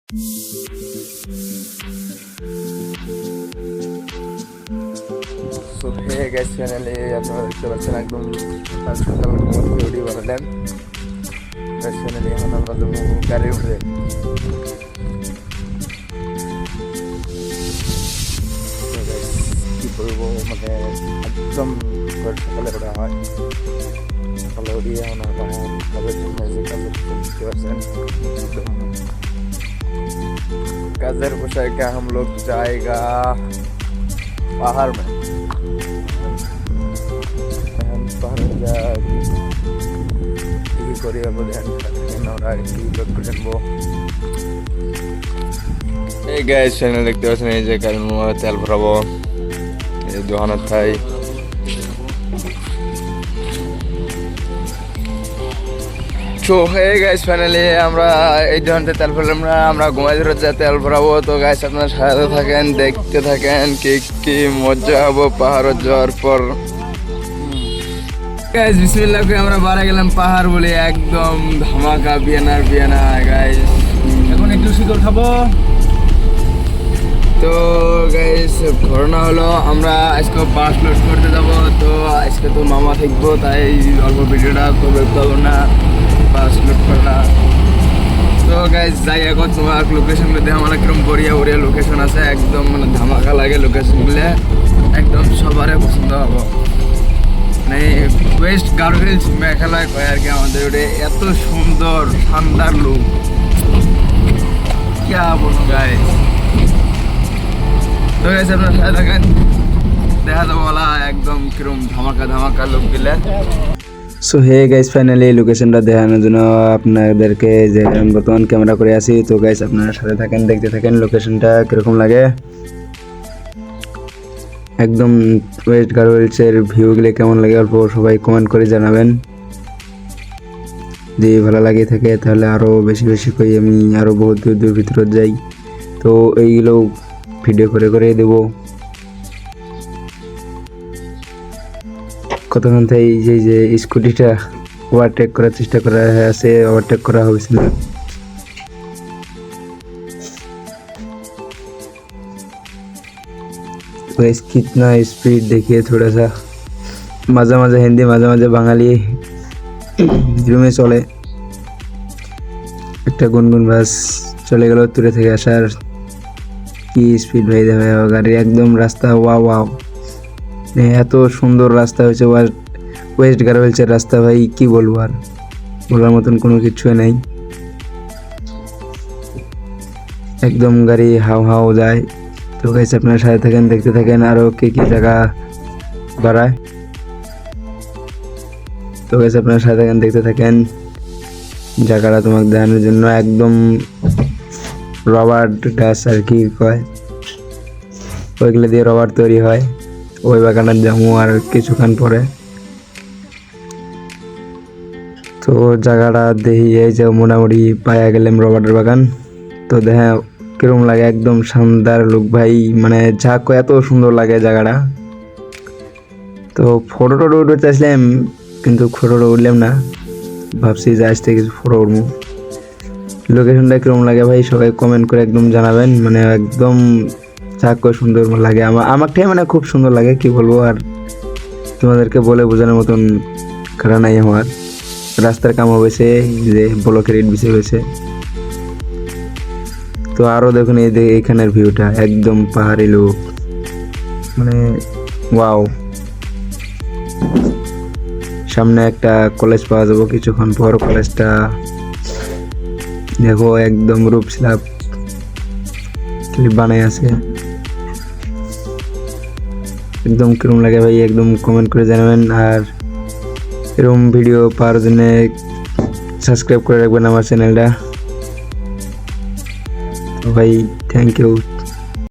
So hey guys, finally আপনারা দেখতে পাচ্ছেন একদম সকাল সকাল ঘুম থেকে উঠে বানালেন গাইস। ফাইনালি এখন আমরা যাবো গাড়ি উঠে। কি করবো মানে একদম সকালে ওঠা হয়, সকালে উঠিয়ে এখন কাজের জন্য যে কাজের বুঝতে পারছেন একদম काजर पोशाक का हम लोग जाएगा पहाड़ में। हम पहाड़ में करी अब ध्यान এই গাইস চ্যানেল দেখতে পাচ্ছেন, এই যে কারণ তেল ভরাবো এই দোকানের থাই। তো হে গাইস, ফাইনালি আমরা এই ধরনের তেল ভরলাম না, আমরা ঘুমাইতে যা তেল ভরাবো। তো গাইস আপনারা সাথে থাকেন, দেখতে থাকেন কি কি মজা হবো পাহাড়ে যাওয়ার পর। গাইস বিসমিল্লাহ করে আমরা বাড়া গেলাম পাহাড় বলে, একদম ধামাকা বিয়ানা গাইস। এখন একটু শিকড় খাবো। তো গাইস ঘটনা হলো আমরা আজকে বাস লোড করতে যাবো। তো আজকে তো মামা থাকবো, তাই অল্প ভিডিওটা করবে পাবো না বাস লোড করা। তো গাইস যাই এখন তোমার লোকেশনগুলো দেখে আমার কিরকম বড়িয়া লোকেশন আছে, একদম মানে ধামাকা লাগে লোকেশনগুলো, একদম সবারই পছন্দ হবো। মানে ওয়েস্ট গার্বেজ মেঘালয় কয় আর কি আমাদের ওটা, এত সুন্দর শানদার লুক क्या বলুন গাইস। তো গাইস আপনারা সাথে থাকেন, দেখা যাবো বলা একদম কিরকম ধামাকা লুক দিলে। সো হে গাইস, ফাইনালি লোকেশনটা দেখানোর জন্য আপনাদেরকে যে বর্তমান ক্যামেরা করে আসি। তো গাইস আপনারা সাথে থাকেন, দেখতে থাকেন লোকেশনটা কীরকম লাগে। একদম ওয়েস্ট গার্বেজের ভিউগুলো কেমন লাগে অল্প সবাই কমেন্ট করে জানাবেন। যদি ভালো লাগে থাকে তাহলে আরও বেশি করে আমি আরও বহুত দূর ভিতরে যাই, তো এইগুলো ভিডিও করে দেবো। কতক্ষণ থেকে এই যে স্কুটিটা ওভারটেক করার চেষ্টা করা আছে, ওভারটেক করা হয়েছিল। कितना स्पीड देखिए, थोड़ा सा মাঝে হিন্দি মাঝে বাঙালি রুমে চলে। একটা গুনগুন বাস চলে গেল দূরে থেকে আসার, কি স্পিড ভাই দেবে গাড়ি, একদম রাস্তা ওয়াও এত সুন্দর রাস্তা হয়েছে ওয়েস্ট গার্বেজের রাস্তা ভাই, কি বলবো আর বলার মতন কোনো কিছুই নাই। একদম গাড়ি হাও যায়। তো গাইস আপনার সাথে থাকেন, দেখতে থাকেন আরও কি জায়গা বাড়ায়। তো গাইস আপনার সাথে থাকেন, দেখতে থাকেন জায়গাটা তোমাকে দেখানোর জন্য। একদম রবার গাছ আর কি কয়, ওইগুলো দিয়ে রবার তৈরি হয়। ওই বাগানের যাবো আর কিছুক্ষণ পরে। তো জায়গাটা দেখি এই যে মোটামুটি পায়া গেলাম রবারের বাগান। তো দেখা কিরম লাগে, একদম শানদার লুক ভাই, মানে যা এত সুন্দর লাগে জায়গাটা। তো ফটো উঠতে চাইছিলাম কিন্তু ফটো উঠলাম না, ভাবছি যে আজ থেকে কিছু ফটো উঠবো। লোকেশনটা কিরম লাগে ভাই সবাই কমেন্ট করে একদম জানাবেন, মানে একদম যা সুন্দর লাগে আমাকে, মানে খুব সুন্দর লাগে, কি বলবো আর তোমাদেরকে বলে বোঝানোর মতন কারণ নাই আমার। রাস্তার কাম হয়েছে, যে ব্লকের ইট বিছে হয়েছে। তো আরও দেখুন এইখানের ভিউটা, একদম পাহাড়ি লুক, মানে ওয়াও। সামনে একটা কলেজ পাওয়া যাবো কিছুক্ষণ পর, কলেজটা দেখো একদম রূপ স্ল্যাব বানাই আছে। একদম কিরম লাগে ভাই একদম কমেন্ট করে জানাবেন, আর এরকম ভিডিও পাওয়ার জন্য সাবস্ক্রাইব করে রাখবেন আমার চ্যানেলটা। ভাই থ্যাংক ইউ।